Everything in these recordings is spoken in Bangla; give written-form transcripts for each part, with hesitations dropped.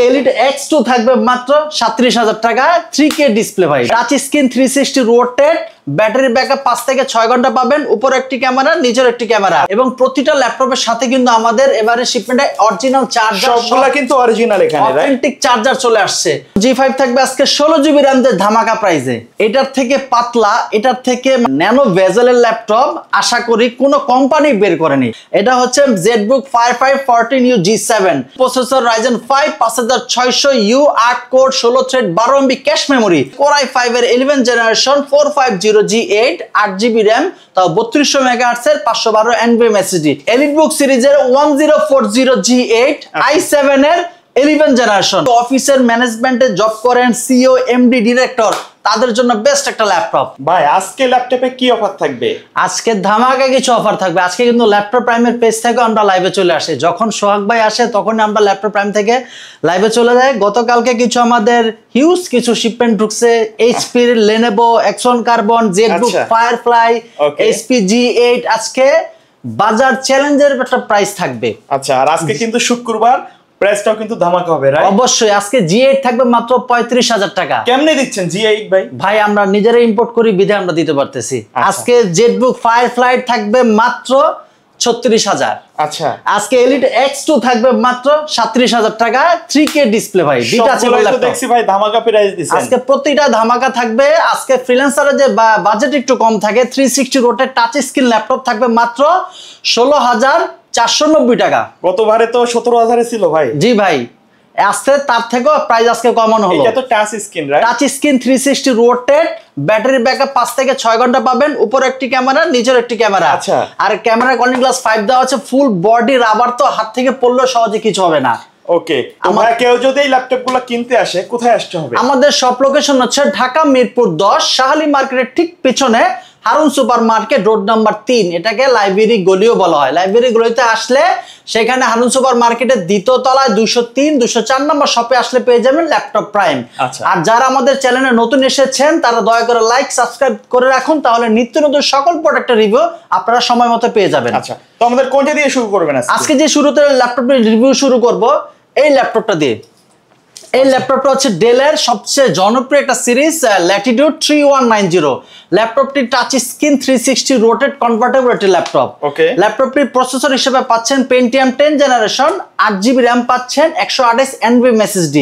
এলিট X2 থাকবে মাত্র ৩৭,০০০ টাকা 3K ডিসপ্লে ভাই touch screen 360 rotate battery backup 5 থেকে 6 ঘন্টা পাবেন উপরে একটি ক্যামেরা নিচের একটি ক্যামেরা এবং প্রতিটা ল্যাপটপের সাথে কিন্তু আমাদের এবারে শিপমেন্টে অরিজিনাল চার্জার সবগুলা কিন্তু অরিজিনাল এখানে অথেন্টিক চার্জার চলে আসছে G5 থাকবে আজকে 16GB RAM দের ধামাকা প্রাইসে এটার থেকে পাতলা এটার থেকে ন্যানো বেজেলের ল্যাপটপ আশা করি কোনো কোম্পানি বের করেনি এটা হচ্ছে ZBook Fire 5 14U G7 processor Ryzen 5 5600U 8 core 16 thread 12MB cache memory Core i5 এর 11 জেনারেশন 450G8 8GB RAM তাও 3200 MHz এর 512 NVMe SSD EliteBook সিরিজের 1040G8 i7 এর 11 জেনারেশন অফিসের ম্যানেজমেন্টে জব করেন সিইও এমডি ডিরেক্টর তাদের জন্য বেস্ট একটা ল্যাপটপ ভাই আজকে ল্যাপটপে কি অফার থাকবে আজকে ধামাকা কিছু অফার থাকবে আজকে কিন্তু ল্যাপটপ প্রাইমের পেজ থেকে আমরা লাইভে চলে আসি যখন সোহাগ ভাই আসে তখনই আমরা ল্যাপটপ প্রাইম থেকে লাইভে চলে যাই গতকালকে কিছু আমাদের হিউজ কিছু শিপমেন্ট ঢুকছে HP Lenovo Axon Carbon ZBook Firefly HP G8 আজকে বাজার চ্যালেঞ্জের একটা প্রাইস থাকবে আচ্ছা আর আজকে কিন্তু শুক্রবার প্রাইসটাও কিন্তু ধামাকা হবে রাইট অবশ্যই আজকে G8 থাকবে মাত্র ৩৫,০০০ টাকা কেমনে দিচ্ছেন G8 ভাই ভাই আমরা নিজেরাই ইম্পোর্ট করি বিধে আমরা দিতে পারতেছি আজকে ZBook Firefly থাকবে মাত্র ৩৬,০০০ আচ্ছা আজকে এলিট X2 থাকবে মাত্র ৩৭,০০০ টাকা 3K ডিসপ্লে ভাই দুটো আছে ল্যাপটপ দেখছি ভাই ধামাকা প্রাইস দিছেন আজকে প্রতিটা ধামাকা থাকবে আজকে ফ্রিল্যান্সারে যে বাজেট একটু কম থাকে 360 রোটেট টাচ স্ক্রিন ল্যাপটপ থাকবে মাত্র ১৬,৪৯০ টাকা গতবারে তো ১৭,০০০ ছিল ভাই জি ভাই আজকে তার থেকেও প্রাইস আজকে কমানো হলো এটা তো touch screen right touch screen 360 rotate battery backup 5 থেকে 6 ঘন্টা পাবেন উপরে একটি ক্যামেরা নিচের একটি ক্যামেরা আচ্ছা আর ক্যামেরা কর্নিং গ্লাস 5 দেওয়া আছে ফুল বডি রাবার তো হাত থেকে পড়লে সহজে কিছু হবে না ওকে আমরা কেউ যদি এই ল্যাপটপগুলো কিনতে আসে কোথায় আসতে হবে আমাদের সব লোকেশন হচ্ছে ঢাকা মিরপুর 10 শাহালি মার্কেটের ঠিক পিছনে Harun super market road number 3 এটাকে লাইব্রেরি গলিও বলা হয় লাইব্রেরি গলিতে আসলে সেখানে হারুন সুপার মার্কেটের দ্বিতীয় তলায় 203 204 নম্বর শপে আসলে পেয়ে যাবেন ল্যাপটপ প্রাইম আর যারা আমাদের চ্যানেলে নতুন এসেছেন তারা দয়া করে লাইক সাবস্ক্রাইব করে রাখুন তাহলে নিত্য নতুন সকল প্রোডাক্টের রিভিউ আপনারা সময় মতো পেয়ে যাবেন আচ্ছা তো আমাদের কোনটা দিয়ে শুরু করবেন আজকে যে শুরুতে ল্যাপটপের রিভিউ শুরু করব এই ল্যাপটপটা দিয়ে এই ল্যাপটপটা হচ্ছে ডেলের সবচেয়ে জনপ্রিয় একটা সিরিজ ল্যাটিটিউড 3190 ল্যাপটপটি টাচ স্ক্রিন 360 রোটেট কনভার্টেবল একটি ল্যাপটপ ল্যাপটপটির প্রসেসর হিসেবে পাচ্ছেন Pentium 10 জেনারেশন 8GB RAM পাচ্ছেন 128 NVMe SSD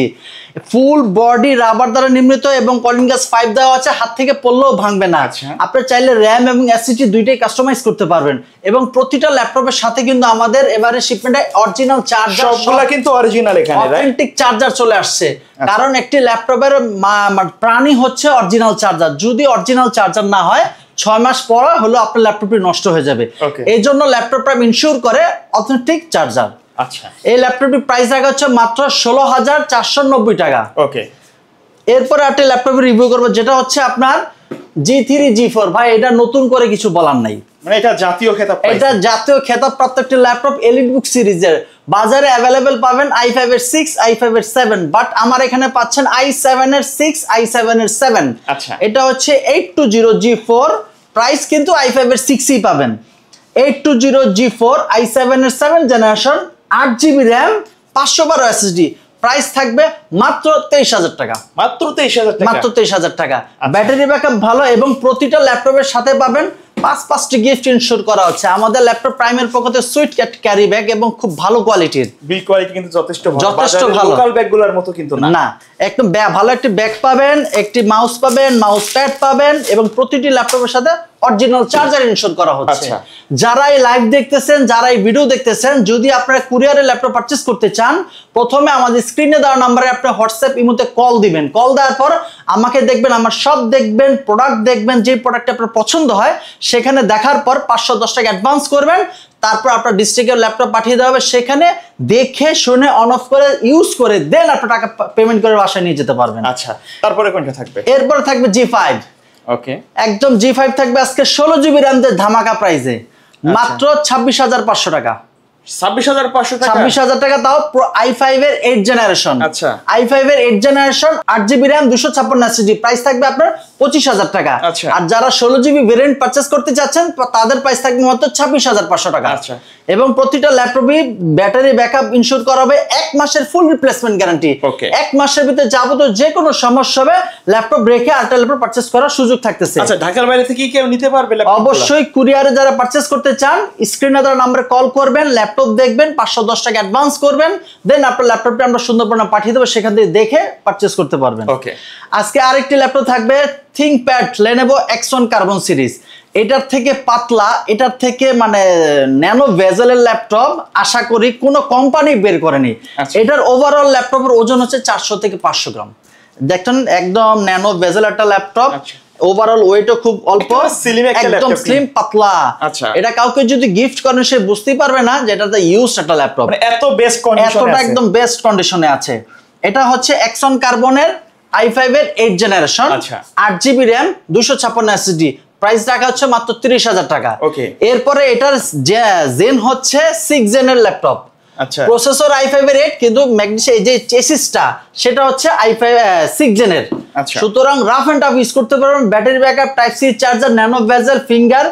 full body rubber দ্বারা নির্মিত এবং কলিং গ্লাস 5 দেওয়া আছে হাত থেকে পড়লেও ভাঙবে না আপনি চাইলে RAM এবং SSD দুইটাই কাস্টমাইজ করতে পারবেন এবং প্রতিটা ল্যাপটপের সাথে কিন্তু আমাদের এবারে শিপমেন্টে অরিজিনাল চার্জার সবগুলা কিন্তু অরিজিনাল এখানে রাইট অথেন্টিক চার্জার চলে আসছে কারণ একটি ল্যাপটপের প্রাণী হচ্ছে অরিজিনাল চার্জার যদি অরিজিনাল চার্জার না হয় 6 মাস পর হলো আপনার ল্যাপটপটি নষ্ট হয়ে যাবে এই জন্য ল্যাপটপ প্রাইম ইনশিওর করে অথেন্টিক চার্জার আচ্ছা এই ল্যাপটপটির প্রাইস রাখা হচ্ছে মাত্র ১৬,৪৯০ টাকা ওকে এরপরে একটা ল্যাপটপের রিভিউ করব যেটা হচ্ছে আপনার G3 G4 ভাই এটা নতুন করে কিছু বলার নাই মানে এটা জাতীয় খেতাবপ্রাপ্ত একটি ল্যাপটপ EliteBook সিরিজের বাজারে अवेलेबल পাবেন i5 এর 6 i5 এর 7 বাট আমার এখানে পাচ্ছেন i7 এর 6 i7 এর 7 আচ্ছা এটা হচ্ছে 820G4 প্রাইস কিন্তু i5 এর 6 ই পাবেন 820G4 i7 এর 7 generation 8GB RAM 512 SSD price থাকবে মাত্র 23,০০০ টাকা মাত্র 23,০০০ টাকা ব্যাটারি ব্যাকআপ ভালো এবং প্রতিটা ল্যাপটপের সাথে পাবেন 5টি গিফট ইনশিওর করা হচ্ছে আমাদের ল্যাপটপ প্রাইমের পকেটে সুইট ক্যারি ব্যাগ এবং খুব ভালো কোয়ালিটির বিল কোয়ালিটি কিন্তু যথেষ্ট ভালো লোকাল ব্যাগগুলোর মতো কিন্তু না একদম ভালো একটি ব্যাগ পাবেন একটি মাউস পাবেন মাউস প্যাড পাবেন এবং প্রতিটি ল্যাপটপের সাথে অরিজিনাল চার্জার ইনশিওর করা হচ্ছে যারা এই লাইভ দেখতেছেন যারা এই ভিডিও দেখতেছেন যদি আপনারা কুরিয়ারে ল্যাপটপ পারচেজ করতে চান প্রথমে আমাদের স্ক্রিনে দেওয়া নম্বরে আপনি হোয়াটসঅ্যাপ ইমোতে কল দিবেন কল দেওয়ার পর আমাকে দেখবেন আমার সব দেখবেন প্রোডাক্ট দেখবেন যে প্রোডাক্ট আপনার পছন্দ হয় সেখানে দেখার পর 510 টাকা অ্যাডভান্স করবেন তারপর আপনার ডিস্ট্রিক্টের ল্যাপটপ পাঠিয়ে দেওয়া হবে সেখানে দেখে শুনে অন অফ করে ইউজ করে দেন আপনার টাকা পেমেন্ট করে বাসায় নিয়ে যেতে পারবেন আচ্ছা তারপরে কোনটা থাকবে এরপর থাকবে G5 ওকে একদম G5 থাকবে আজকে 16GB RAM দের ধামাকা প্রাইসে মাত্র 26,500 টাকা 26,500 টাকা তাও i5 এর 8 জেনারেশন আচ্ছা i5 এর 8 generation 8GB RAM 256 SSD price থাকবে আপনার 25,000 টাকা। আচ্ছা। আর যারা 16GB ভেরিয়েন্ট পারচেজ করতে চাচ্ছেন তাদের প্রাইস থাকবে মাত্র 26,500 টাকা। আচ্ছা। এবং প্রতিটা ল্যাপটপই ব্যাটারি ব্যাকআপ ইনশিওর করা হবে 1 মাসের ফুল রিপ্লেসমেন্ট গ্যারান্টি। 1 মাসের ভিতরে যাবতীয় যে কোনো সমস্যা হবে ল্যাপটপ রেখে আরেকটা ল্যাপটপ পারচেজ করার সুযোগ থাকতেছে। আচ্ছা, ঢাকার বাইরে থেকে কেউ নিতে পারবে ল্যাপটপ? অবশ্যই কুরিয়ারে যারা পারচেজ করতে চান স্ক্রিনে দেওয়া নম্বরে কল করবেন, ল্যাপটপ দেখবেন, 510 টাকা অ্যাডভান্স করবেন, দেন আপনার ল্যাপটপটা আমরা সুন্দরবনে পাঠিয়ে দেবো, সেখান থেকে দেখে পারচেজ করতে পারবেন। ওকে। আজকে আরেকটি ল্যাপটপ থাকবে ThinkPad Lenovo X1 carbon series. এটার থেকে পাতলা, এটার থেকে মানে ন্যানো ভেজেলের ল্যাপটপ আশা করি কোনো কোম্পানি বের করেনি। এটার ওভারঅল ল্যাপটপের ওজন হচ্ছে 400 থেকে 500 গ্রাম। দেখেন একদম ন্যানো ভেজেল একটা ল্যাপটপ। ওভারঅল ওয়েটও খুব অল্প, একদম স্লিম পাতলা। এটা কাউকে যদি গিফট করেন সে বুঝতেই পারবে না যে এটা ইউজ একটা ল্যাপটপ, এত বেস্ট কন্ডিশনে, এতটা একদম বেস্ট কন্ডিশনে আছে। এটা হচ্ছে X1 কার্বনের i5 এর 8 generation, 8GB RAM, 256 SSD। Price রাখা হচ্ছে মাত্র 30,000 টাকা। এরপরে এটার জেন হচ্ছে 6 জেনের ল্যাপটপ। প্রসেসর i5 এর 8, কিন্তু এই যে চেসিসটা সেটা হচ্ছে i5 6 জেনের। সুতরাং রাফ এন্ড টাফ ইউজ করতে পারবেন। Battery backup, type C charger, nano bezel, finger,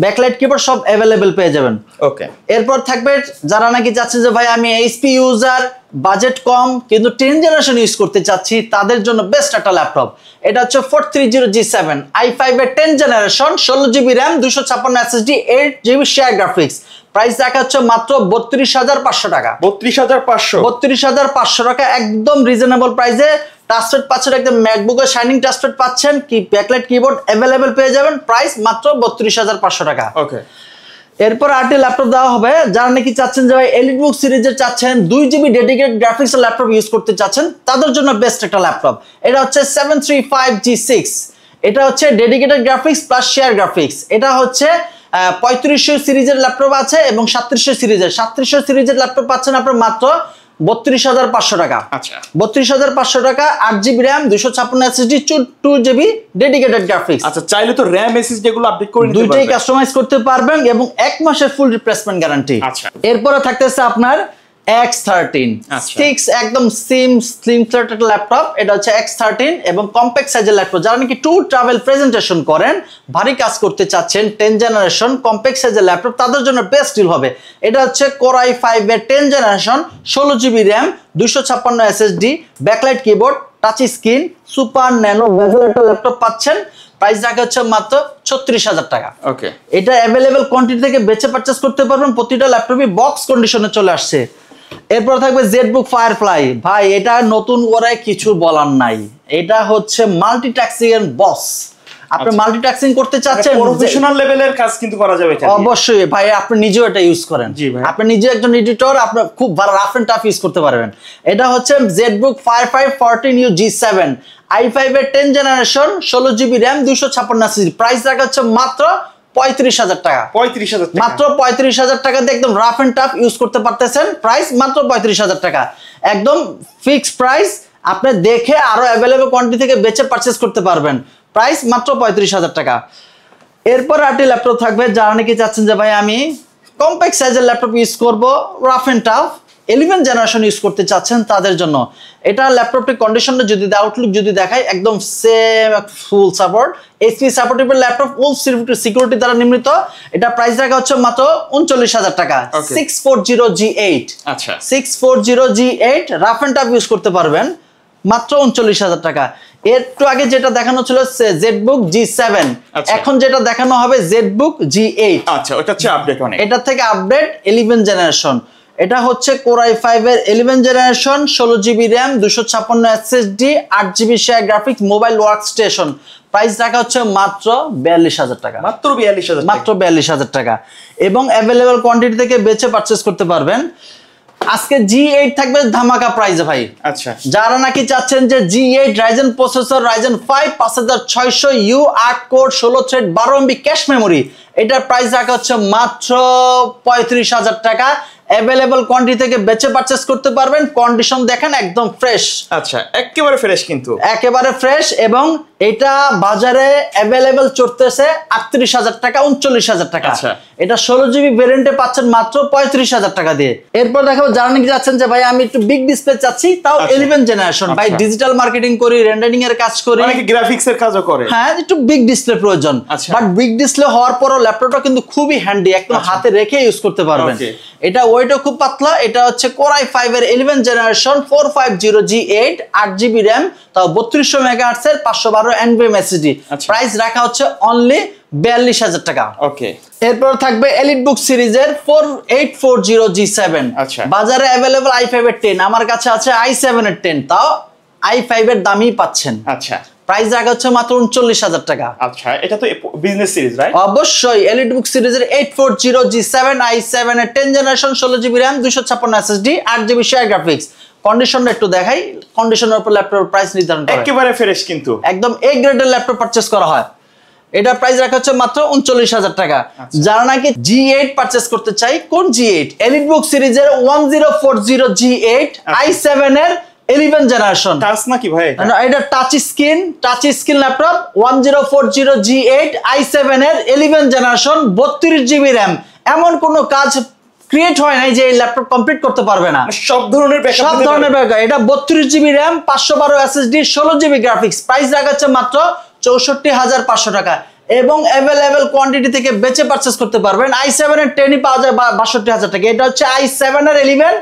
backlight keyboard সব অ্যাভেলেবেল পেয়ে যাবেন। ওকে। এরপর থাকবে যারা নাকি চাচ্ছেন যে ভাই আমি এইচপি ইউজার, বাজেট কম কিন্তু 10 জেনারেশন ইউজ করতে চাচ্ছি, তাদের জন্য বেস্ট একটা ল্যাপটপ। এটা হচ্ছে 430G7 i5 এর 10 generation, 16GB RAM, 256 SSD, 8GB share graphics. Price রাখা হচ্ছে মাত্র 32,500 টাকা। 32,500 টাকা, একদম রিজনেবল প্রাইসে। টাচপ্যাড পাচ্ছেন একদম ম্যাকবুকের শাইনিং টাচপ্যাড পাচ্ছেন, কি ব্যাকলাইট কিবোর্ড অ্যাভেলেবেল পেয়ে যাবেন। প্রাইস মাত্র 32,500 টাকা। ওকে। এরপর আরেকটি ল্যাপটপ দেওয়া হবে যারা নাকি চাচ্ছেন যে ভাই এলিটবুক সিরিজের চাচ্ছেন, 2GB dedicated graphics laptop use করতে চাচ্ছেন, তাদের জন্য বেস্ট একটা ল্যাপটপ। এটা হচ্ছে 735G6। এটা হচ্ছে dedicated graphics plus share graphics. এটা হচ্ছে 3500 সিরিজের ল্যাপটপ আছে এবং 3700 সিরিজের। 3700 সিরিজের ল্যাপটপ পাচ্ছেন আপনার মাত্র 32,500 টাকা। আচ্ছা, 32,500 টাকা, 8GB RAM, 256 SSD, 2GB dedicated graphics. আচ্ছা, চাইলে তো RAM SSD গুলো আপডেট করে নিতে পারবেন, দুইটাই কাস্টমাইজ করতে পারবেন এবং 1 মাসের ফুল রিপ্লেসমেন্ট গ্যারান্টি। আচ্ছা, এরপরে থাকতেছে আপনার X13 একদম স্লিম ফ্ল্যাট একটা ল্যাপটপ। এটা হচ্ছে X13 এবং কম্প্যাক্ট সাইজের ল্যাপটপ। যারা নাকি ট্যুর ট্রাভেল প্রেজেন্টেশন করেন, ভারী কাজ করতে চাচ্ছেন, 10 জেনারেশন কম্প্যাক্ট সাইজের ল্যাপটপ, তাদের জন্য বেস্ট ডিল হবে। এটা হচ্ছে Core i5 এর 10 generation, 16GB RAM, 256 SSD, backlight keyboard, touch screen, super nano bezel একটা ল্যাপটপ পাচ্ছেন। প্রাইস রাখা হচ্ছে মাত্র 36,000 টাকা। ওকে। এটা অ্যাভেলেবেল কোয়ান্টিটি থেকে বেছে পারচেজ করতে পারবেন। প্রতিটা ল্যাপটপই বক্স কন্ডিশনে চলে আসছে। এরপর থাকবে ZBook Firefly। ভাই এটা নতুন করে কিছু বলার নাই, এটা হচ্ছে মাল্টিটাস্কিং এর বস। আপনি মাল্টিটাস্কিং করতে চাচ্ছেন, প্রফেশনাল লেভেলের কাজ কিন্তু করা যাবে এটা। অবশ্যই ভাই, আপনি নিজেও এটা ইউজ করেন। আপনি নিজে একজন এডিটর, আপনি খুব ভালো রাফ এন্ড টাফ ইউজ করতে পারবেন। এটা হচ্ছে ZBook Firefly 14U-G7 i5 এর 10 generation, 16GB RAM, 256 SSD। Price রাখা হচ্ছে মাত্র 35,000 টাকা। 35,000 টাকা, মাত্র 35,000 টাকা দিয়ে একদম রাফ এন্ড টাফ ইউজ করতে পারতেছেন। প্রাইস মাত্র 35,000 টাকা, একদম ফিক্সড প্রাইস। আপনি দেখে আরো অ্যাভেলেবল কোয়ান্টিটি থেকে বেচে পারচেজ করতে পারবেন। প্রাইস মাত্র 35,000 টাকা। এরপর আরেকটি ল্যাপটপ থাকবে যারা নাকি চাচ্ছেন যে ভাই আমি কম্প্যাক্ট সাইজের ল্যাপটপ ইউজ করব, rough and tough 11 generation use করতে চাচ্ছেন, তাদের জন্য এটা ল্যাপটপটির কন্ডিশনটা যদি আউটলুক যদি দেখায়, একদম same full support, HP supportable laptop, ফুল সিকিউরিটি দ্বারা নির্মিত। এটা প্রাইস রাখা হচ্ছে মাত্র 39,000 টাকা। 640G8। আচ্ছা, 640G8 rough and tough use করতে পারবেন, মাত্র 39,000 টাকা। একটু আগে যেটা দেখানো ছিল ZBook G7, এখন যেটা দেখানো হবে ZBook G8। আচ্ছা, ওটা হচ্ছে আপডেট, অনেক এটা থেকে আপডেট 11 জেনারেশন। এটা হচ্ছে Core i5 এর 11 generation, 16GB RAM, 256 SSD, 8GB share graphics, mobile workstation. Price রাখা হচ্ছে মাত্র 42,000 টাকা। মাত্র 42,000, মাত্র 42,000 টাকা, এবং অ্যাভেলেবল কোয়ান্টিটি থেকে বেচে পারচেজ করতে পারবেন। আজকে G8 থাকবে ধামাকা প্রাইসে ভাই। আচ্ছা, যারা নাকি চাচ্ছেন যে G8 Ryzen processor, Ryzen 5 5600U, 8 core, 16 thread, 12MB cache memory, এটার প্রাইস রাখা হচ্ছে মাত্র 35,000 টাকা। অ্যাভেলেবল কোয়ান্টিটি থেকে বেচে পারচেজ করতে পারবেন। কন্ডিশন দেখেন একদম ফ্রেশ। আচ্ছা, একেবারে ফ্রেশ, কিন্তু একেবারে ফ্রেশ, এবং এটা বাজারে অ্যাভেলেবেল চলতেছে 38,000 টাকা 39,000 টাকা। এটা 16 জিবি ভেরিয়েন্টে পাচ্ছেন মাত্র 35,000 টাকা দিয়ে। এরপর দেখাবো যারা নাকি যাচ্ছেন যে ভাই আমি একটু বিগ ডিসপ্লে চাচ্ছি, তাও 11 জেনারেশন, ভাই ডিজিটাল মার্কেটিং করি, রেন্ডারিং এর কাজ করি, অনেকে গ্রাফিক্স এর কাজও করে, হ্যাঁ একটু বিগ ডিসপ্লে প্রয়োজন। বাট বিগ ডিসপ্লে হওয়ার পরও ল্যাপটপটা কিন্তু খুবই হ্যান্ডি, একদম হাতে রেখে ইউজ করতে পারবেন। এটা ওয়েটও খুব পাতলা। এটা হচ্ছে Core i5 এর 11 জেনারেশন 450G8 8GB RAM, তাও 3200 মেগাহার্টজ এর 512 NVMe SSD। প্রাইস রাখা হচ্ছে অনলি 42,000 টাকা। ওকে, এরপর থাকবে এলিটবুক সিরিজের 4840G7। বাজারে অ্যাভেলেবল i5 এর 10, আমার কাছে আছে i7 এর 10, তাও i5 এর দামই পাচ্ছেন। আচ্ছা, প্রাইস রাখা হচ্ছে মাত্র 39,000 টাকা। আচ্ছা, এটা তো বিজনেস সিরিজ রাইট? অবশ্যই এলিটবুক সিরিজের 840G7 i7 এর 10 generation 16GB RAM 256 SSD 8GB share graphics. কন্ডিশনটা একটু দেখাই, কন্ডিশনের উপর ল্যাপটপের প্রাইস নির্ধারণ করে। একেবারে ফ্রেশ, কিন্তু একদম এ গ্রেডের ল্যাপটপ পারচেজ করা হয়। এটা প্রাইস রাখা হচ্ছে মাত্র 39,000 টাকা। যারা নাকি G8 পারচেজ করতে চাই, কোন G8? এলিটবুক সিরিজের 1040G8 i7 এর 11 জেনারেশন। টাচ নাকি ভাই? এটা touch screen laptop 1040G8 i7 এর 11 জেনারেশন 32GB RAM। এমন কোনো কাজ ক্রিয়েট হয় নাই যে এই ল্যাপটপ কমপ্লিট করতে পারবে না, সব ধরনের ব্যাকআপ। এটা 32GB RAM 512 SSD 16GB graphics. Price রাখা হচ্ছে মাত্র 64,500 টাকা এবং অ্যাভেলেবেল কোয়ান্টিটি থেকে বেচে পারচেজ করতে পারবেন। i7 এর 10 পাওয়া যায় 62,000 টাকা। এটা হচ্ছে i7 এর 11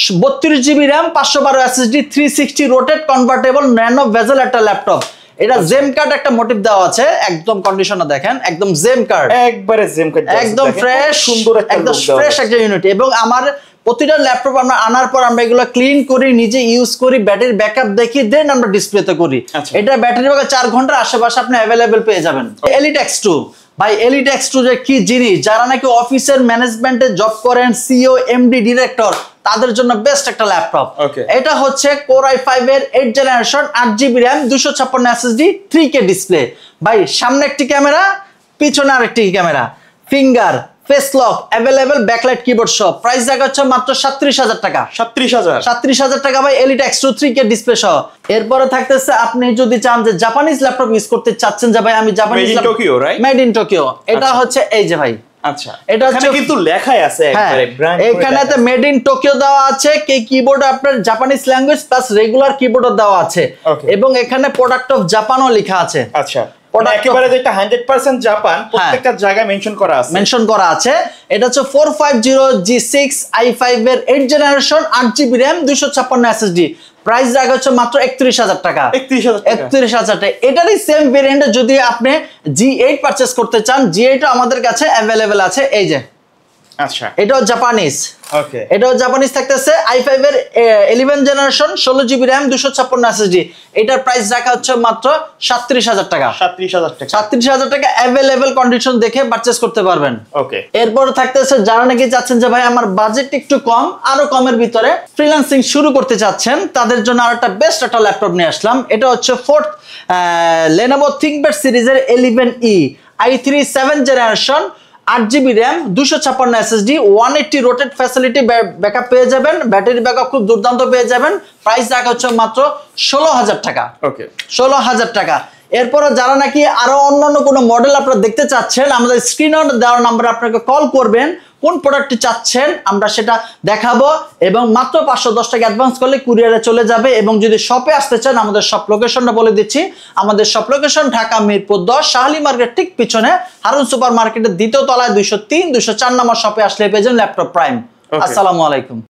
32GB RAM 512 SSD 360 rotate convertible nano bezel একটা ল্যাপটপ। এটা জেম কার্ড একটা মোটিভ দেওয়া আছে, একদম কন্ডিশনটা দেখেন, একদম জেম কার্ড, একবারে জেম কার্ড, একদম ফ্রেশ, সুন্দর একদম ফ্রেশ একটা ইউনিট। এবং আমার প্রতিটা ল্যাপটপ আমরা আনার পর আমরা এগুলো ক্লিন করি, নিজে ইউজ করি, ব্যাটারির ব্যাকআপ দেখি, দেন আমরা ডিসপ্লেতে করি। এটা ব্যাটারি ব্যাকআপ 4 ঘন্টার আশেপাশে আপনি অ্যাভেলেবেল পেয়ে যাবেন। Elite X2, ভাই Elite X2 যে কি জিনিস, যারা নাকি অফিসের ম্যানেজমেন্টে জব করেন, সিইও এমডি ডিরেক্টর, তাদের জন্য বেস্ট একটা ল্যাপটপ। এটা হচ্ছে Core i5 এর 8 generation 8GB RAM 256 SSD 3K display. ভাই সামনে একটি ক্যামেরা, পিছনে আরেকটি camera, finger, face lock, available backlight keyboard সহ। প্রাইস রাখা হচ্ছে মাত্র 37,000 টাকা। 37,000 টাকা ভাই Elite X2 3K ডিসপ্লে সহ। এরপরে থাকতেছে আপনি যদি চান যে জাপানিজ ল্যাপটপ ইউজ করতে চাচ্ছেন, যে ভাই আমি Japanese Tokyo right, made in Tokyo, এটা হচ্ছে এই যে ভাই, আচ্ছা এটা হচ্ছে কিন্তু লেখাই আছে একবারে ব্র্যান্ড, এখানেতে মেড ইন টোকিও দেওয়া আছে, কে কিবোর্ড আপনার জাপানিজ ল্যাঙ্গুয়েজ প্লাস রেগুলার কিবোর্ডও দেওয়া আছে এবং এখানে প্রোডাক্ট অফ জাপানও লেখা আছে। আচ্ছা, একেবারে যেটা 100% জাপান, প্রত্যেকটা জায়গায় মেনশন করা আছে। এটা হচ্ছে 450G6 i5 এর 8 generation 8GB RAM 256 SSD। Price রাখা হচ্ছে মাত্র 31,000 টাকা। 31,000 টাকা। এটারই সেম ভেরিয়েন্টে যদি আপনি G8 পারচেজ করতে চান, G8 আমাদের কাছে অ্যাভেলেবেল আছে, এই যে। আচ্ছা, এটাও জাপানিজ। ওকে, এটাও জাপানিজ থাকতেছে i5 এর 11 জেনারেশন 16GB RAM 256 SSD। এটার প্রাইস রাখা হচ্ছে মাত্র 37,000 টাকা। 37,000 টাকা অ্যাভেলেবেল কন্ডিশন দেখে পারচেজ করতে পারবেন। ওকে, এরপর থাকতেছে যারা নাকি চাচ্ছেন যে ভাই আমার বাজেট একটু কম, আরো কমের ভিতরে ফ্রিল্যান্সিং শুরু করতে চাচ্ছেন, তাদের জন্য আরেকটা বেস্ট একটা ল্যাপটপ নিয়ে আসলাম। এটা হচ্ছে Lenovo ThinkPad সিরিজের 11E i3 7 generation 8GB RAM 256 SSD 180 rotate facility backup পেয়ে যাবেন, ব্যাটারি ব্যাকআপ খুব দুর্দান্ত পেয়ে যাবেন। প্রাইস রাখা হচ্ছে মাত্র 16,000 টাকা। ওকে, 16,000 টাকা। এরপরে যারা নাকি আরো অন্যান্য কোনো মডেল আপনারা দেখতে চাচ্ছেন, আমাদের স্ক্রিনে দেওয়ার নাম্বারে আপনাকে কল করবেন, কোন প্রোডাক্টটি চাচ্ছেন আমরা সেটা দেখাবো এবং মাত্র 510 টাকা অ্যাডভান্স করলে কুরিয়ারে চলে যাবে। এবং যদি শপে আসতে চান, আমাদের শপ লোকেশনটা বলে দিচ্ছি। আমাদের shop location Dhaka Mirpur 10 Shahali market ঠিক পিছনে হারুন সুপার মার্কেটের দ্বিতীয় তলায় 203 204 নম্বর শপে আসলে পেয়ে যাবেন ল্যাপটপ প্রাইম। আসসালামু আলাইকুম।